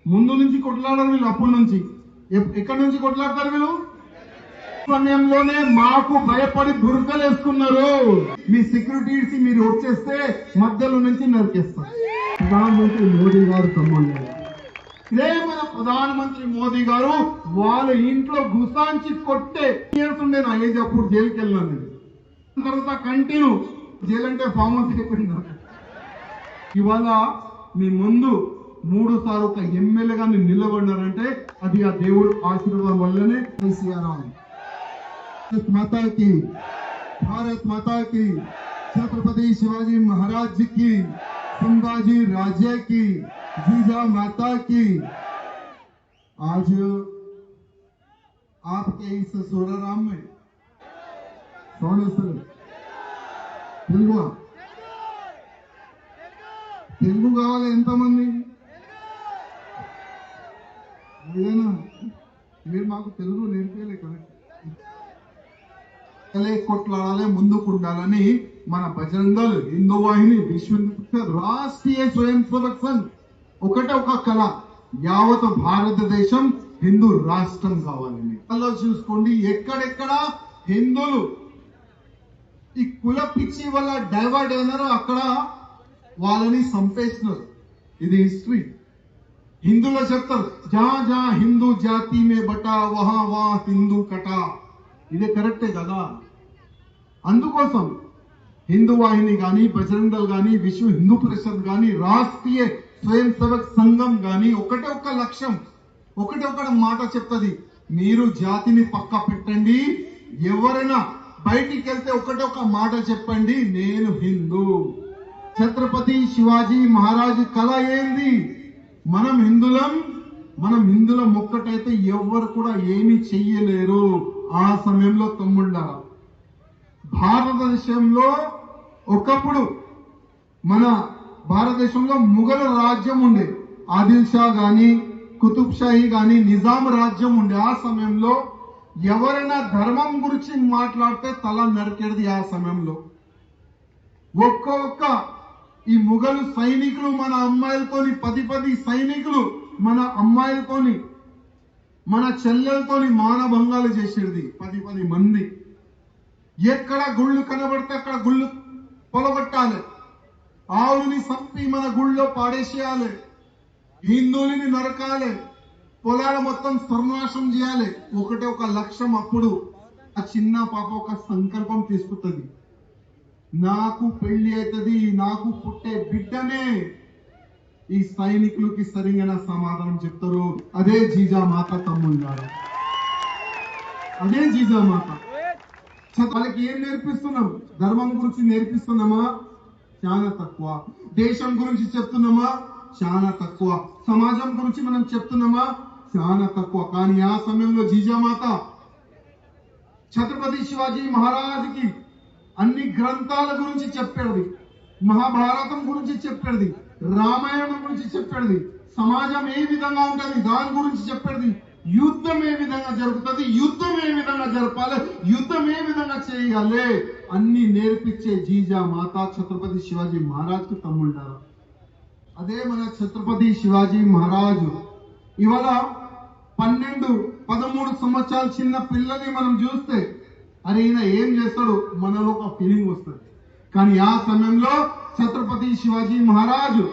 ముందు నుంచి కొట్లాడారు వీళ్ళు, అప్పటి నుంచి. ఎక్కడి నుంచి కొట్లాడతారు వీళ్ళు? సమయంలోనే మాకు భయపడి బురకలు వేసుకున్నారు. మీ సెక్యూరిటీస్ మీరు వచ్చేస్తే మధ్యలో నుంచి నరికేస్తారు. ప్రధానమంత్రి మోదీ గారు తమ్ముళ్ళు, ఇదే మన ప్రధానమంత్రి మోదీ గారు వాళ్ళ ఇంట్లో గుసాంచి కొట్టే ఇయర్స్ ఉండే నా ఏజ్, అప్పుడు జైలుకి వెళ్ళాను. తర్వాత కంటిన్యూ జైలు అంటే ఫామ్ హౌస్ అయిపోయింది. ఇవాళ మీ ముందు 3 సార్లు ఒక ఎమ్మెల్యేగా నిలబడినారంటే అది ఆ దేవుడు ఆశీర్వాదం వల్లనే. भारत माता की, भारत माता की, छत्रपति शिवाजी महाराज जी की, संभाजी राजे की, जीजा माता की। आज आपके इस सोराराम में తెలుగు కావాలి ఎంతమంది? మీరు మాకు తెలుగు నేర్పేలే కదా. కొట్లాడాలి, ముందుకు ఉండాలని మన బజరంగ దళ్, హిందూ వాహిని, విశ్వ రాష్ట్రీయ స్వయం సేవక్ సంఘ్ ఒకటే ఒక కళ, యావత్ భారతదేశం హిందూ రాష్ట్రం కావాలని. అలా చూసుకోండి, ఎక్కడెక్కడ హిందువులు ఈ కుల పిచ్చి వల్ల డైవర్ట్ అయినారో అక్కడ వాళ్ళని సంపేస్తున్నారు. ఇది హిస్టరీ. హిందూలో చెప్తారు, జహా జహా హిందూ జాతి మే బటా వహా వహా హిందూ కటా. ఇదే కరెక్టే కదా. అందుకోసం హిందూ వాహిని గాని, బజరంగ దళ్ గాని, విశ్వ హిందూ పరిషత్ గాని, రాష్ట్రీయ స్వయం సేవక్ సంఘం గాని ఒకటే ఒక లక్ష్యం, ఒకటే ఒక మాట చెప్తుంది, మీరు జాతిని పక్క పెట్టండి. ఎవరైనా బయటికి వెళ్తే ఒకటే ఒక మాట చెప్పండి, నేను హిందూ. ఛత్రపతి శివాజీ మహారాజ్ కళ ఏంది? మనం హిందువులం ఒక్కటైతే ఎవరు కూడా ఏమీ చెయ్యలేరు. ఆ సమయంలో తమ్ముళ్ళ భారతదేశంలో ఒకప్పుడు మన భారతదేశంలో ముఘల్ రాజ్యం ఉండే, ఆదిల్ షా గాని, కుతుబ్ షాహీ గాని, నిజాం రాజ్యం ఉండే. ఆ సమయంలో ఎవరైనా ధర్మం గురించి మాట్లాడితే తల నరికేది. ఆ సమయంలో ఒక్కొక్క ఈ ముఘల్ సైనికులు మన అమ్మాయిలతోని 10 సైనికులు మన అమ్మాయిలతోని, మన చెల్లెలతోని మానభంగాలు చేసేది 10 మంది. ఎక్కడ గుళ్ళు కనబడితే అక్కడ గుళ్ళు పొలగొట్టాలి, ఆవుని సంపి మన గుళ్ళో పాడేసేయాలి, హిందువులని నరకాలి, పొలాల మొత్తం సర్వనాశం చేయాలి. ఒకటే ఒక లక్ష్యం. అప్పుడు ఆ చిన్న పాప ఒక సంకల్పం తీసుకుంటుంది, నాకు పెళ్లి అవుతుంది, నాకు పుట్టే బిడ్డనే ఈ సైనికులకి సరిగా సమాధానం చెప్తారు. అదే జీజామాత తమ్ముడు గారు, అదే జీజామాత. వాళ్ళకి ఏం నేర్పిస్తున్నాం? ధర్మం గురించి నేర్పిస్తున్నామా? చాలా తక్కువ. దేశం గురించి చెప్తున్నామా? చాలా తక్కువ. సమాజం గురించి మనం చెప్తున్నామా? చాలా తక్కువ. కానీ ఆ సమయంలో జీజామాత ఛత్రపతి శివాజీ మహారాజ్కి అన్ని గ్రంథాల గురించి చెప్పేది, మహాభారతం గురించి చెప్పేది, రామాయణం గురించి చెప్పేది, సమాజం ఏ విధంగా ఉంటుంది దాని గురించి చెప్పేది, యుద్ధం ఏ విధంగా జరుగుతుంది, యుద్ధం ఏ విధంగా జరపాలి, యుద్ధం ఏ విధంగా చేయాలి అన్ని నేర్పించే జీజామాత ఛత్రపతి శివాజీ మహారాజ్కి తమ్ముంటారు. అదే మన ఛత్రపతి శివాజీ మహారాజు. ఇవాళ 12-13 సంవత్సరాల చిన్న పిల్లల్ని మనం చూస్తే అరే ఈయన ఏం చేస్తాడు మనలో ఒక ఫీలింగ్ వస్తుంది. కానీ ఆ సమయంలో ఛత్రపతి శివాజీ మహారాజు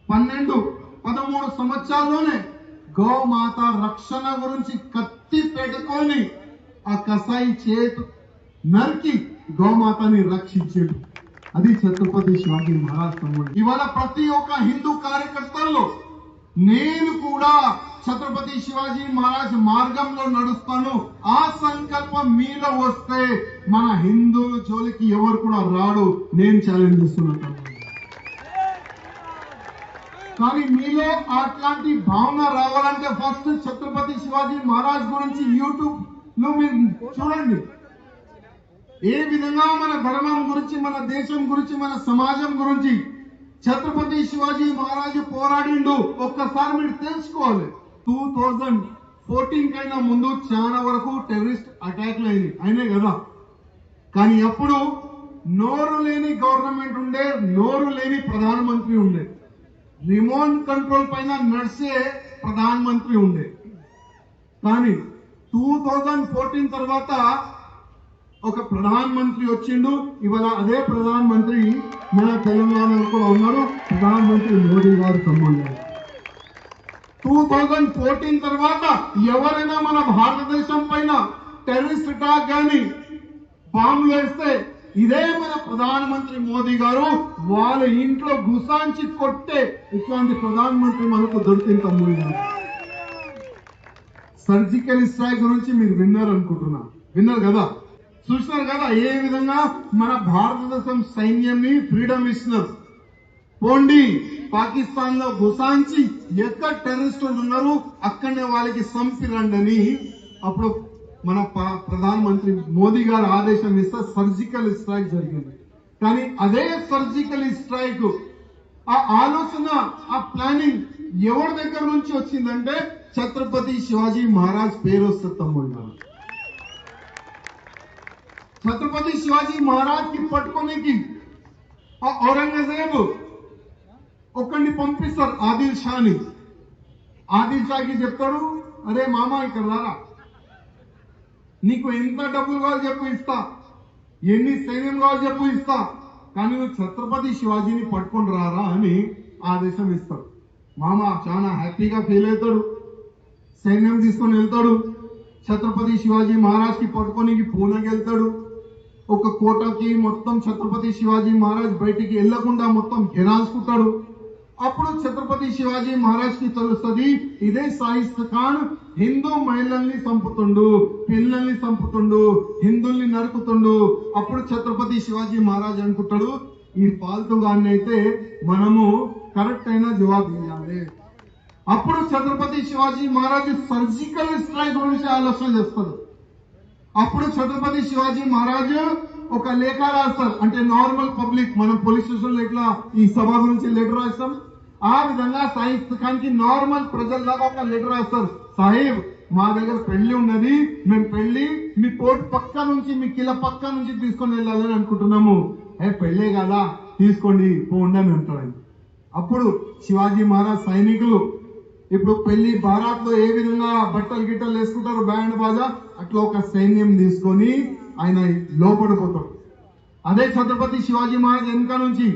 12-13 సంవత్సరాల్లోనే గోమాత రక్షణ గురించి కత్తి పెట్టుకొని ఆ కసాయి చేతు నరికి గోమాతని రక్షించాడు. అది ఛత్రపతి శివాజీ మహారాజ్ తమ్ముడు. ఇవాళ ప్రతి ఒక్క హిందూ కార్యకర్తల్లో నేను కూడా ఛత్రపతి శివాజీ మహారాజ్ మార్గంలో నడుస్తాను. ఆ సంకల్పం మీలో వస్తే మన హిందువుల జోలికి ఎవరు కూడా రాడు. నేను ఛాలెంజ్ చేస్తున్నాను. కానీ మీలో అట్లాంటి భావన రావాలంటే ఫస్ట్ ఛత్రపతి శివాజీ మహారాజ్ గురించి యూట్యూబ్ లో మీరు చూడండి. ఏ విధంగా మన ధర్మం గురించి, మన దేశం గురించి, మన సమాజం గురించి ఛత్రపతి శివాజీ మహారాజు పోరాడిండు ఒక్కసారి మీరు తెలుసుకోవాలి. 2014 కైనా ముందు చాలా వరకు టెర్రరిస్ట్ అటాక్లు అయినాయి కదా. కానీ అప్పుడు నోరు లేని గవర్నమెంట్ ఉండే, నోరు లేని ప్రధానమంత్రి ఉండే. రిమోట్ కంట్రోల్ పైన నడిచే ప్రధానమంత్రి ఉండే. కానీ 2014 తర్వాత ఒక ప్రధానమంత్రి వచ్చిండు. ఇవాళ అదే ప్రధానమంత్రి మన తెలంగాణలో కూడా ఉన్నారు, ప్రధానమంత్రి మోదీ గారు సంబంధం. 2014 తర్వాత ఎవరైనా మన భారతదేశం పైన టెర్రరిస్ట్ అటాక్ కానీ బాంబులు వేస్తే ఇదే మన ప్రధానమంత్రి మోదీ గారు వాళ్ళ ఇంట్లో గుసాంచి కొట్టే ఇట్లాంటి ప్రధానమంత్రి మనకు దొరికింది తమ్ముడు. సర్జికల్ స్ట్రైక్ గురించి మీరు విన్నారు కదా, చూసినారు కదా ఏ విధంగా మన భారతదేశం సైన్యాన్ని ఫ్రీడమ్ ఇస్తున్నారు. పోండి పాకిస్తాన్ లో గుసాంచి ఎక్కడ టెర్రరిస్టులు ఉన్నారు అక్కడనే వాళ్ళకి సంపిరండని అప్పుడు మన ప్రధానమంత్రి మోదీ గారు ఆదేశం ఇస్తే సర్జికల్ స్ట్రైక్ జరిగింది. కానీ అదే సర్జికల్ స్ట్రైక్ ఆ ఆలోచన ఆ ప్లానింగ్ ఎవరి దగ్గర నుంచి వచ్చిందంటే ఛత్రపతి శివాజీ మహారాజ్ పేరు వస్తుంది తమ్ముడు. ఛత్రపతి శివాజీ మహారాజ్ కి పట్టుకోనికి ఆ ఔరంగజేబు ఒకరిని పంపిస్తారు ఆదిల్ షాని. ఆదిల్ షాకి చెప్తాడు, అరే మామ ఇక్కడ రారా, నీకు ఎంత డబ్బులు కావాలి చెప్పు ఇస్తా, ఎన్ని సైన్యం కావాలి చెప్పు ఇస్తా, కానీ నువ్వు ఛత్రపతి శివాజీని పట్టుకొని రారా అని ఆదేశం ఇస్తాడు. మామ చాలా హ్యాపీగా ఫీల్ అవుతాడు, సైన్యం తీసుకొని వెళ్తాడు. ఛత్రపతి శివాజీ మహారాజ్ కి పట్టుకొని పూణెకి వెళ్తాడు. ఒక కోటకి మొత్తం ఛత్రపతి శివాజీ మహారాజ్ బయటికి వెళ్లకుండా మొత్తం ఘెరాల్చుకుంటాడు. అప్పుడు ఛత్రపతి శివాజీ మహారాజ్ కి తెలుస్తుంది ఇదే సాయిస్త్ ఖాన్ హిందూ మహిళల్ని చంపుతుండు, పిల్లల్ని చంపుతుండు, హిందుల్ని నరుకుతుండు. అప్పుడు ఛత్రపతి శివాజీ మహారాజ్ అనుకుంటాడు ఈ ఫాల్తుగాన్ని అయితే మనము కరెక్ట్ అయిన జవాబు ఇవ్వాలి. అప్పుడు ఛత్రపతి శివాజీ మహారాజ్ సర్జికల్ స్ట్రైక్ గురించి ఆలోచన చేస్తారు. అప్పుడు ఛత్రపతి శివాజీ మహారాజ్ ఒక లేఖ రాస్తారు. అంటే నార్మల్ పబ్లిక్ మనం పోలీస్ స్టేషన్ లో ఇట్లా ఈ సభ గురించి లెటర్ రాస్తాం, ఆ విధంగా సాయిస్త్ ఖాన్ కి నార్మల్ ప్రజల్లాగా ఒక లెటర్ రాస్తారు. సాహిబ్ మా దగ్గర పెళ్లి ఉన్నది, మేము పెళ్లి మీ పోర్ట్ పక్క నుంచి మీ కిల పక్క నుంచి తీసుకొని వెళ్ళాలని అనుకుంటున్నాము. పెళ్లే కదా తీసుకోండి పోండి అని అంటాడు. అప్పుడు శివాజీ మహారాజ్ సైనికులు ఇప్పుడు పెళ్లి బారాత్ లో ఏ విధంగా బట్టలు గిట్టలు వేసుకుంటారు బ్యాండ్ బాజా, అట్లా ఒక సైన్యం తీసుకొని ఆయన లోపడిపోతాడు. అదే ఛత్రపతి శివాజీ మహారాజ్ వెనుక నుంచి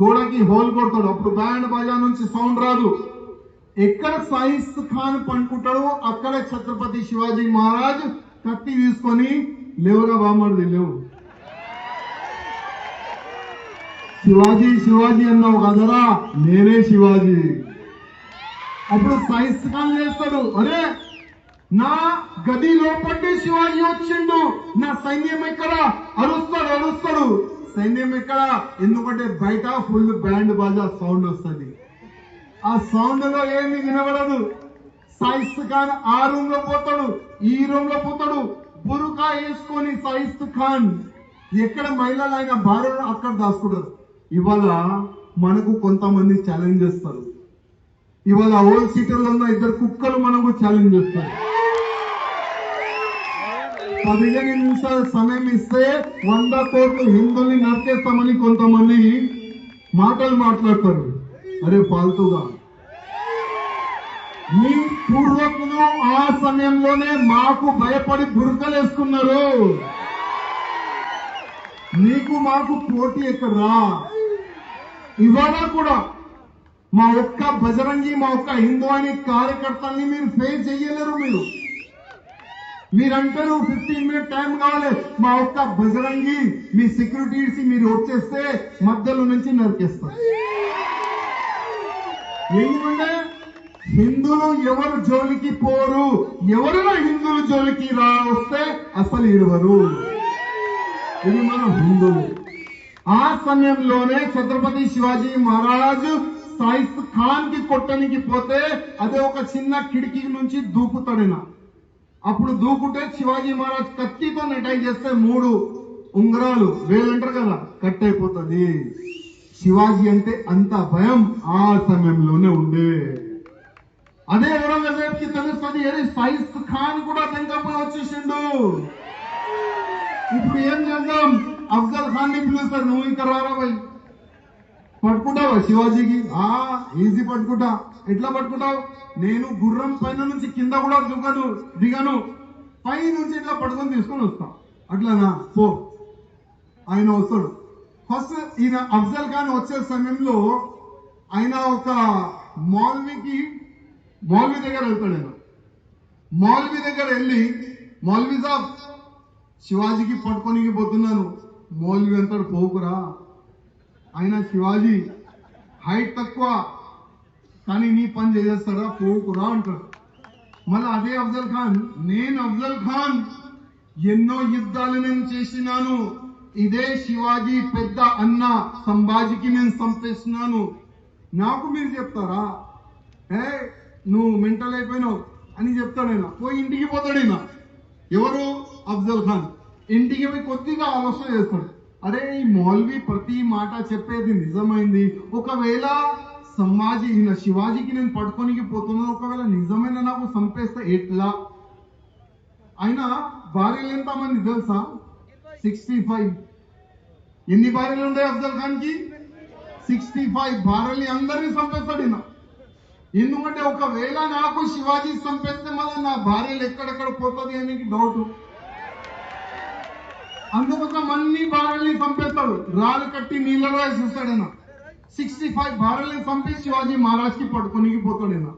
గోడకి హోల్ కొడతాడు. అప్పుడు బ్యాండ్ బాజా నుంచి సౌండ్ రాదు. ఎక్కడ సాయిస్త్ ఖాన్ పండుకుంటాడో అక్కడ ఛత్రపతి శివాజీ మహారాజ్ కత్తి తీసుకొని లేవురా బామ్మడిది లేవు, శివాజీ శివాజీ అన్నావు కదరా నేనే శివాజీ. అప్పుడు సాయిస్త్ ఖాన్ లేస్తాడు, అరే నా గది లోపలి శివాజీ వచ్చిండు, నా సైన్యం ఎక్కడ, అరుస్తాడు. సైన్యం ఎక్కడ, ఎందుకంటే బయట ఫుల్ బ్యాండ్ బాజా సౌండ్ వస్తుంది. ఆ సౌండ్ లో ఏమి వినబడదు. సాయిస్త్ ఖాన్ ఆ రూమ్ లో పోతాడు, ఈ రూమ్ లో పోతాడు, బురుకా వేసుకొని సాయిస్త్ ఖాన్ ఎక్కడ మహిళలు ఆయన భార్యలు అక్కడ దాచుకుంటారు. ఇవాళ మనకు కొంతమంది ఛాలెంజ్ చేస్తారు. ఇవాళ ఓల్డ్ సిటీలో ఉన్న ఇద్దరు కుక్కలు మనకు ఛాలెంజ్ చేస్తారు. 15 నిమిషాల సమయం ఇస్తే 100 కోట్లు హిందువుల్ని నరికేస్తామని కొంతమంది మాటలు మాట్లాడతారు. అరే ఫాల్తుగా మీ పూర్వకులు ఆ సమయంలోనే మాకు భయపడి బురకలేసుకున్నారు. నీకు మాకు పోటీ ఎక్కడా? ఇవాళ కూడా మా ఒక్క బజరంగి మా ఒక్క హిందూ అని కార్యకర్తల్ని మీరు ఫేస్ చేయలేరు. మీరంటారు 15 మినిట్ టైం కావాలి, మా ఒక్క బజరంగి మీ సెక్యూరిటీస్ మీరు వచ్చేస్తే మధ్యలో నుంచి నరికేస్తారు. ఎందుకంటే హిందువులు ఎవరు జోలికి పోరు, ఎవరైనా హిందువులు జోలికి వస్తే అసలు ఇడవరు. ఇది మన హిందువులు. ఆ సమయంలోనే ఛత్రపతి శివాజీ మహారాజ్ సాయిస్త్ ఖాన్ కి కొట్టనికి పోతే అదే ఒక చిన్న కిటికీ నుంచి దూకుతాడైనా. అప్పుడు దూకుంటే శివాజీ మహారాజ్ కత్తితో అటాక్ చేస్తే 3 ఉంగరాలు వేలంటారు కదా కట్ అయిపోతుంది. శివాజీ అంటే అంత భయం ఆ సమయంలోనే ఉండే. అదే ఔరంగజేబ్ కి తెలుస్తుంది అరే సాయిస్త్ ఖాన్ కూడా తెంకపోయి వచ్చేసిండు, ఇప్పుడు ఏం చేద్దాం? అఫ్జల్ ఖాన్ ని పిలుస్తారు, నువ్వు ఇంకా రారా భయ్, పట్టుకుంటావా శివాజీకి? ఈజీ పట్టుకుంటా. ఎట్లా పట్టుకుంటావు? నేను గుర్రం పైన నుంచి కింద కూడా దిగను, పై నుంచి ఇట్లా పట్టుకొని తీసుకొని వస్తా. అట్లానా? పో. ఆయన వస్తాడు. ఫస్ట్ ఈయన అఫ్జల్ ఖాన్ వచ్చే సమయంలో ఆయన ఒక మౌల్వీ దగ్గర వెళ్తాడు. ఆయన మౌల్వీ దగ్గర వెళ్ళి, మౌల్వీ సాబ్ శివాజీకి పట్టుకొని పోతున్నాను. మౌల్వీ అంటాడు, పోకురా, ఆయన శివాజీ హైట్ తక్కువ కానీ నీ పని చేసేస్తాడా, పోకురా అంటాడు. మళ్ళీ అదే అఫ్జల్ ఖాన్, నేను అఫ్జల్ ఖాన్ ఎన్నో యుద్ధాలు నేను చేసినాను, ఇదే శివాజీ పెద్ద అన్న సంభాజీకి నేను చంపేస్తున్నాను, నాకు మీరు చెప్తారా? నువ్వు మెంటల్ అయిపోయినావు అని చెప్తాడు. ఆయన పోయి ఇంటికి పోతాడు. ఆయన ఎవరు? అఫ్జల్ ఖాన్. ఇంటికి పోయి కొద్దిగా ఆలోచన చేస్తాడు. అరే, ఈ మౌల్వీ ప్రతి మాట చెప్పేది నిజమైంది, ఒకవేళ ఈయన శివాజీకి నేను పట్టుకోనికి పోతున్నాను, ఒకవేళ నిజమైన నాకు చంపేస్తే ఎట్లా? ఆయన భార్యలు ఎంతమంది తెలుసా? 65. ఎన్ని భార్యలు ఉండే అఫ్జల్ ఖాన్ కి? 65 భార్యల్ని అందరినీ చంపేస్తాడు ఈయన. ఎందుకంటే ఒకవేళ నాకు శివాజీ చంపేస్తే మళ్ళీ నా భార్యలు ఎక్కడెక్కడ పోతుంది అని డౌట్. అందుకోసం అన్ని భార్యల్ని చంపేస్తాడు, రాళ్ళు కట్టి నీళ్ళలో వేసేస్తాడు ఆయన. 65 భార్యల్ని చంపి శివాజీ మహారాజ్ కి పట్టుకొని పోతాడు ఆయన.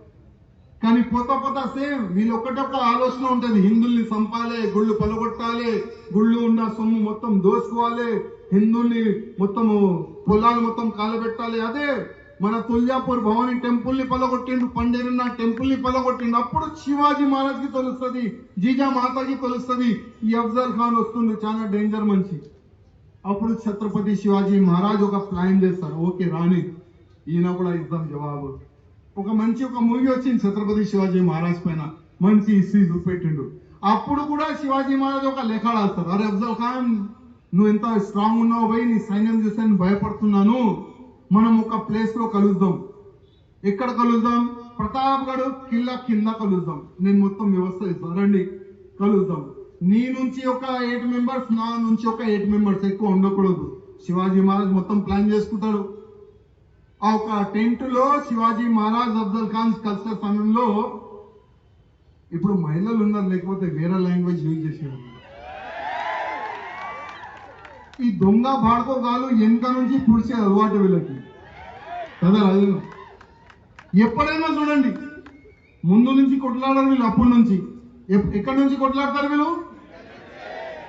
కానీ పోతా సేమ్ వీళ్ళు ఒకటొక్క ఆలోచన ఉంటుంది, హిందుల్ని చంపాలి, గుళ్ళు పలగొట్టాలి, గుళ్ళు ఉన్న సొమ్ము మొత్తం దోసుకోవాలి, హిందుల్ని మొత్తము పొలాలు మొత్తం కాలబెట్టాలి. అదే మన తుల్జాపూర్ భవానీ టెంపుల్ ని పలగొట్టిండు, పండేరున్న టెంపుల్ ని పలగొట్టిండు. అప్పుడు శివాజీ మహారాజ్ కి తెలుస్తుంది, జీజా మాతాకి తెలుస్తుంది, ఈ అఫ్జల్ ఖాన్ వస్తుంది, చాలా డేంజర్ మనిషి. అప్పుడు ఛత్రపతి శివాజీ మహారాజ్ ఒక ప్లాన్ చేస్తారు. ఓకే రాని, ఈయన కూడా ఇద్దాం జవాబు. ఒక మూవీ వచ్చింది ఛత్రపతి శివాజీ మహారాజ్ పైన, మంచి హిస్టరీ చూపెట్టిండు. అప్పుడు కూడా శివాజీ మహారాజ్ ఒక లేఖ రాస్తారు. అరే అఫ్జల్ ఖాన్, నువ్వు ఎంత స్ట్రాంగ్ ఉన్నావు భయ్, నీ సైన్యం చూస్తే భయపడుతున్నాను, మనం ఒక ప్లేస్ లో కలుద్దాం. ఎక్కడ కలుద్దాం? ప్రతాప్గఢ్ కిల్లా కింద కలుద్దాం, నేను మొత్తం వ్యవస్థ ఇస్తాను, రండి కలుద్దాం. నీ నుంచి ఒక 8 మెంబర్స్, నా నుంచి ఒక 8 మెంబర్స్, ఎక్కువ ఉండకూడదు. శివాజీ మహారాజ్ మొత్తం ప్లాన్ చేసుకుంటాడు. ఆ ఒక టెంట్ లో శివాజీ మహారాజ్ అఫ్జల్ ఖాన్ కలిసే సమయంలో, ఇప్పుడు మహిళలు ఉన్నారు, లేకపోతే వేరే లాంగ్వేజ్ యూజ్ చేసేవారు. ఈ దొంగ బాడుకోగాలు వెనక నుంచి పుడిచే అలవాటు వీళ్ళకి కదా. ఎప్పుడైనా చూడండి, ముందు నుంచి కొట్లాడారు వీళ్ళు, అప్పటి నుంచి ఎక్కడి నుంచి కొట్లాడతారు వీళ్ళు?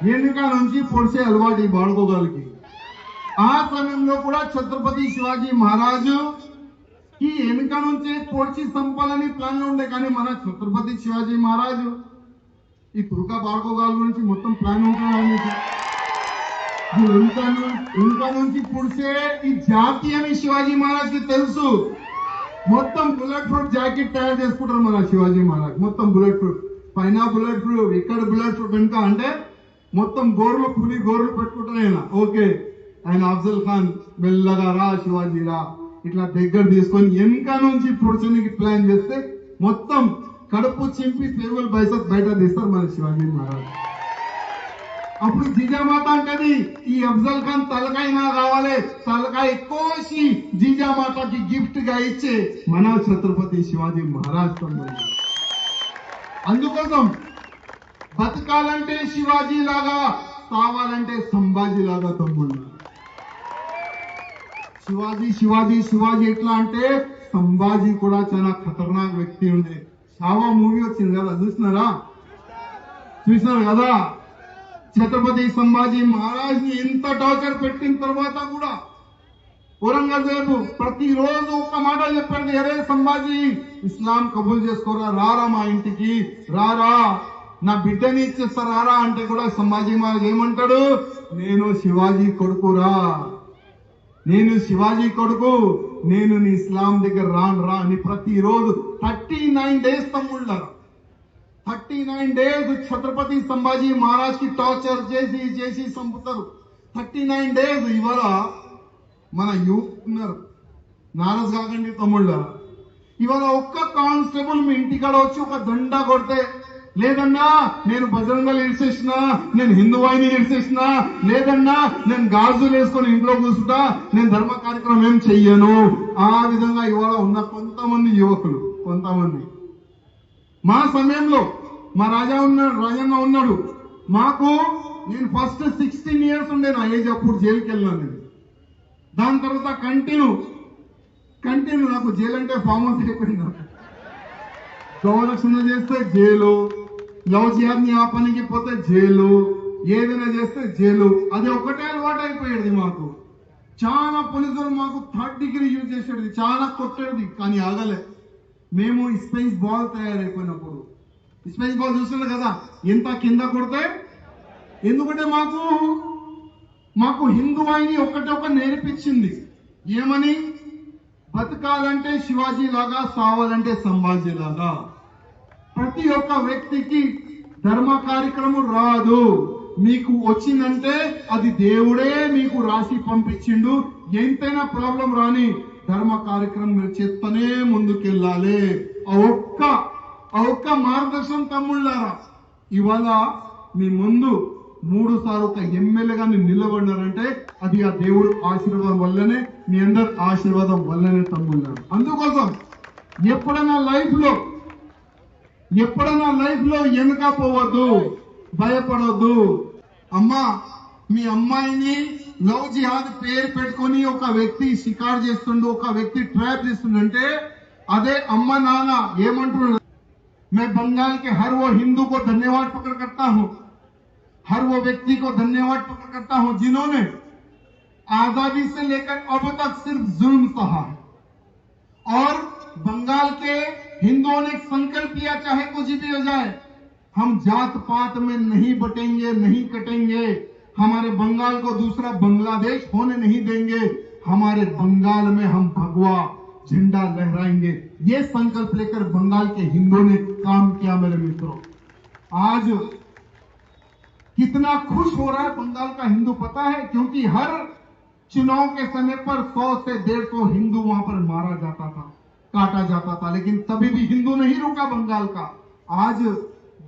వెనుక నుంచి పొడిచే అలవాటు ఈ బాడుకోగాలకి. ఆ సమయంలో కూడా ఛత్రపతి శివాజీ మహారాజు ఈ వెనుక నుంచే పొడిచి చంపాలని ప్లాన్ లో ఉండే. కానీ మన ఛత్రపతి శివాజీ మహారాజు ఈ తుర్కా బాడుకోగాల గురించి మొత్తం ప్లాన్ ఉంటుంది. వెనుక నుంచి పొడిచే ఈ జాతి అని శివాజీ మహారాజ్ కి తెలుసు. మొత్తం బుల్లెట్ ప్రూఫ్ జాకెట్ తయారు చేసుకుంటారు మన శివాజీ మహారాజ్. మొత్తం బుల్లెట్ ప్రూఫ్, పైన బుల్లెట్ ప్రూఫ్, ఇక్కడ బుల్లెట్ ప్రూఫ్, వెనుక అంటే మొత్తం పులి గోర్లు పెట్టుకుంటారు ఆయన. ఓకే, ఆయన అఫ్జల్ ఖాన్ మెల్లగా రా శివాజీ రా, ఇట్లా దగ్గర తీసుకొని వెనుక నుంచి పొడిచడానికి ప్లాన్ చేస్తే మొత్తం కడుపు చింపి పేగులు బయట తీస్తారు మన శివాజీ మహారాజ్. అప్పుడు జీజామాత అంటది, ఈ అఫ్జల్ ఖాన్ తలకాయ కావాలి, తలకాయ కోసి జీజామాతకి గిఫ్ట్ గా ఇచ్చే మన ఛత్రపతి శివాజీ మహారాజ్ తమ్ముడు. అందుకోసం బతకాలంటే శివాజీ లాగా, కావాలంటే సంభాజీ లాగా తమ్ముడు. శివాజీ ఎట్లా అంటే సంభాజీ కూడా చాలా ఖతర్నాక్ వ్యక్తి ఉండే. షావా మూవీ వచ్చింది కదా, చూసినారు కదా. ఛత్రపతి సంభాజీ మహారాజ్ ని ఎంత టార్చర్ పెట్టిన తర్వాత కూడా ఔరంగజేబు ప్రతిరోజు ఒక మాట చెప్పాడు, అరే సంభాజీ ఇస్లాం కబూల్ చేసుకోరా, రారా మా ఇంటికి రారా, నా బిడ్డని ఇచ్చేస్తా రారా అంటే కూడా సంభాజీ మహారాజ్ ఏమంటాడు, నేను శివాజీ కొడుకురా, నేను శివాజీ కొడుకు, నేను నీ ఇస్లాం దగ్గర రా అని ప్రతిరోజు 39 డేస్ తమ్ముళ్ళారు, 39 డేస్ ఛత్రపతి సంభాజీ మహారాజ్ కి టార్చర్ చేసి చంపుతారు. 39 డేస్. ఇవాళ మన యూత్ ఉన్నారు, నారాజ్ కాకండి తమ్ముళ్ళ. ఇవాళ ఒక్క కానిస్టేబుల్ మీ ఇంటికాడ వచ్చి ఒక దండ కొడితే లేదన్నా నేను బజరంగలు ఇడిసేసినా, నేను హిందువాయిని ఇడిసేసినా, లేదన్నా నేను గాజులు వేసుకొని ఇంట్లో కూర్చుంటా, నేను ధర్మ కార్యక్రమం ఏం చెయ్యను. ఆ విధంగా ఇవాళ ఉన్న కొంతమంది యువకులు, కొంతమంది మా సమయంలో మా రాజన్న ఉన్నాడు. మాకు నేను ఫస్ట్ 16 years ఉండే నా ఏజ్, అప్పుడు జైలుకి వెళ్ళాను నేను. దాని తర్వాత కంటిన్యూ నాకు జైలు అంటే ఫామ్ హౌస్ అయిపోయింది. గౌరక్షణ చేస్తే జైలు, లవ్ జిహాద్ని ఆపనికి పోతే జైలు, ఏదైనా చేస్తే జైలు. అది ఒకటే అలవాటు అయిపోయేది మాకు. చాలా పోలీసులు మాకు 3rd degree యూజ్ చేసేది, చాలా కొట్టేది, కానీ ఆగలే. మేము స్పేస్ బాల్ తయారైపోయినప్పుడు, స్పేస్ బాల్ చూస్తున్నారు కదా ఎంత కింద కొడితే, ఎందుకంటే మాకు హిందువాయిని ఒకటి నేర్పించింది. ఏమని? బతకాలంటే శివాజీ లాగా, సావాలంటే సంభాజీ లాగా. ప్రతి ఒక్క వ్యక్తికి ధర్మ కార్యక్రమం రాదు. మీకు వచ్చిందంటే అది దేవుడే మీకు రాసి పంపించిండు. ఎంతైనా ప్రాబ్లం రాని ధర్మ కార్యక్రమం మీరు చేస్తూనే ముందుకెళ్ళాలి. ఆ ఒక్క మార్గదర్శనం తమ్ముళ్ళారా, ఇవాళ మీ ముందు 3 సార్లు ఒక ఎమ్మెల్యేగా నిలబడినారంటే అది ఆ దేవుడు ఆశీర్వాదం వల్లనే, మీ అందరి ఆశీర్వాదం వల్లనే తమ్ముళ్ళారు. అందుకోసం ఎప్పుడైనా లైఫ్ లో వెనుక పోవద్దు, భయపడవద్దు. అమ్మా, మీ అమ్మాయిని లవ్ జిహాద్ పేరు పెట్టుకొని ఒక వ్యక్తి షికారు చేస్తుండు, ఒక వ్యక్తి ట్రాప్ చేస్తుండంటే అదే అమ్మ నాన్న ఏమంటున్నాడు? मैं बंगाल के हर वो हिंदू को धन्यवाद पकड़ करता हूं, हर वो व्यक्ति को धन्यवाद पकड़ करता हूं जिन्होंने आजादी से लेकर अब तक सिर्फ जुल्म सहा है। और बंगाल के हिंदुओं ने संकल्प किया, चाहे कुछ भी हो जाए, हम जात पात में नहीं बटेंगे, नहीं कटेंगे, हमारे बंगाल को दूसरा बांग्लादेश होने नहीं देंगे, हमारे बंगाल में हम भगवा झंडा लहराएंगे। ये संकल्प लेकर बंगाल के हिंदुओं ने काम किया। मेरे मित्रों, आज कितना खुश हो रहा है बंगाल का हिंदू पता है? क्योंकि हर चुनाव के समय पर 100 से 150 हिंदू वहां पर मारा जाता था, काटा जाता था, लेकिन तभी भी हिंदू नहीं रुका बंगाल का। आज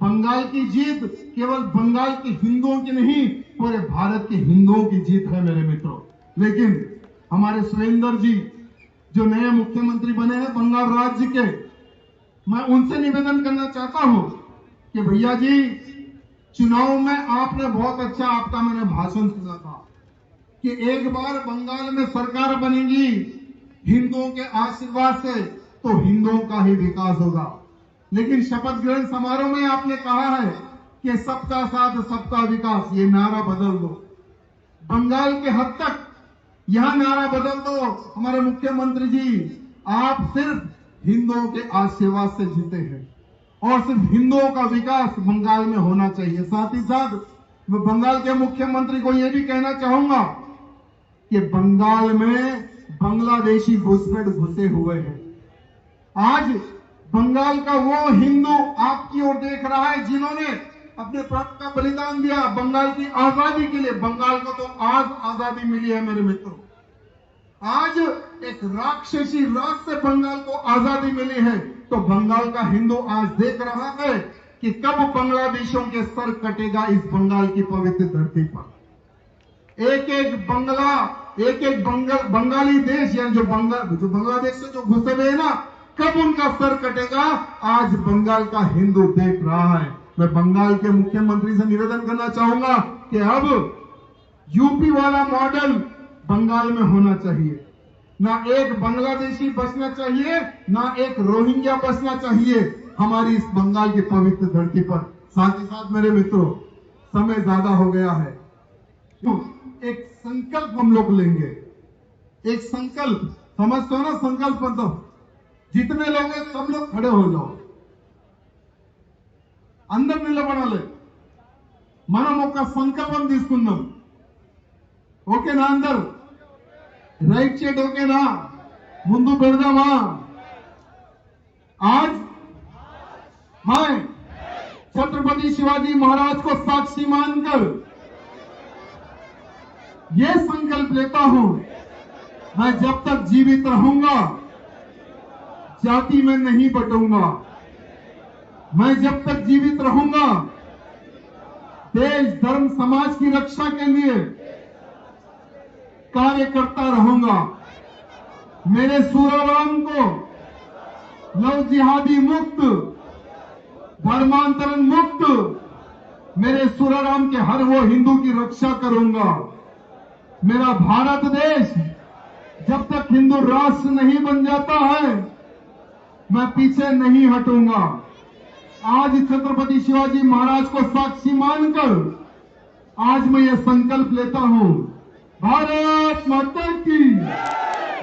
बंगाल की जीत केवल बंगाल के हिंदुओं की नहीं, पूरे भारत के हिंदुओं की जीत है मेरे मित्रों। लेकिन हमारे सुरेंद्र जी जो नए मुख्यमंत्री बने हैं बंगाल राज्य के, मैं उनसे निवेदन करना चाहता हूं कि भैया जी, चुनाव में आपने बहुत अच्छा, आपका मैंने भाषण सुना था कि एक बार बंगाल में सरकार बनेगी हिंदुओं के आशीर्वाद से तो हिंदुओं का ही विकास होगा। लेकिन शपथ ग्रहण समारोह में आपने कहा है कि सबका साथ सबका विकास, ये नारा बदल दो। बंगाल के हद तक यह नारा बदल दो। हमारे मुख्यमंत्री जी, आप सिर्फ हिंदुओं के आशीर्वाद से जीते हैं और सिर्फ हिंदुओं का विकास बंगाल में होना चाहिए। साथ ही साथ मैं बंगाल के मुख्यमंत्री को यह भी कहना चाहूंगा कि बंगाल में बांग्लादेशी घुसपैठ घुसे हुए हैं। आज बंगाल का वो हिंदू आपकी ओर देख रहा है जिन्होंने अपने प्राण का बलिदान दिया बंगाल की आजादी के लिए। बंगाल को तो आज आजादी मिली है मेरे मित्रों। आज एक राक्षसी राज से बंगाल को आजादी मिली है, तो बंगाल का हिंदू आज देख रहा है कि कब बांग्लादेशियों के सर कटेगा इस बंगाल की पवित्र धरती पर। एक बंगाली देश, यानी जो बांग्लादेश से जो घुसे हुए हैं ना, कब उनका सर कटेगा आज बंगाल का हिंदू देख रहा है। मैं बंगाल के मुख्यमंत्री से निवेदन करना चाहूंगा कि अब यूपी वाला मॉडल बंगाल में होना चाहिए। ना एक बांग्लादेशी बसना चाहिए, ना एक रोहिंग्या बसना चाहिए हमारी इस बंगाल की पवित्र धरती पर। साथ ही साथ मेरे मित्रों, समय ज्यादा हो गया है, तो एक संकल्प हम लोग लेंगे। एक संकल्प समझते हो ना? संकल्प मतलब जितने लोग हैं सब लोग खड़े हो जाओ, అందరు నిలబడాలి, మనం ఒక సంకల్పం తీసుకుందాం. ఓకేనా? అందరు రైట్ చేయండి. ఓకేనా? ముందు పెడదామా? आज मैं छत्रपति शिवाजी महाराज को साक्षी मानकर ये संकल्प लेता हूं, मैं जब तक जीवित रहूंगा जाति में नहीं बटूंगा, मैं जब तक जीवित रहूंगा देश धर्म समाज की रक्षा के लिए कार्य करता रहूंगा। मेरे सूराराम को लव जिहादी मुक्त, धर्मांतरण मुक्त मेरे सूराराम के हर वो हिंदू की रक्षा करूंगा। मेरा भारत देश जब तक हिंदू राष्ट्र नहीं बन जाता है मैं पीछे नहीं हटूंगा। आज छत्रपति शिवाजी महाराज को साक्षी मानकर आज मैं ये संकल्प लेता हूं, भारत माता की,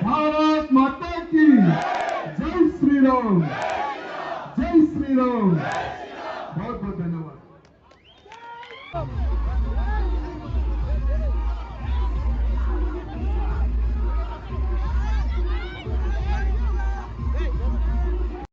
भारत माता की जय श्री राम, जय श्री राम। बहुत बहुत धन्यवाद।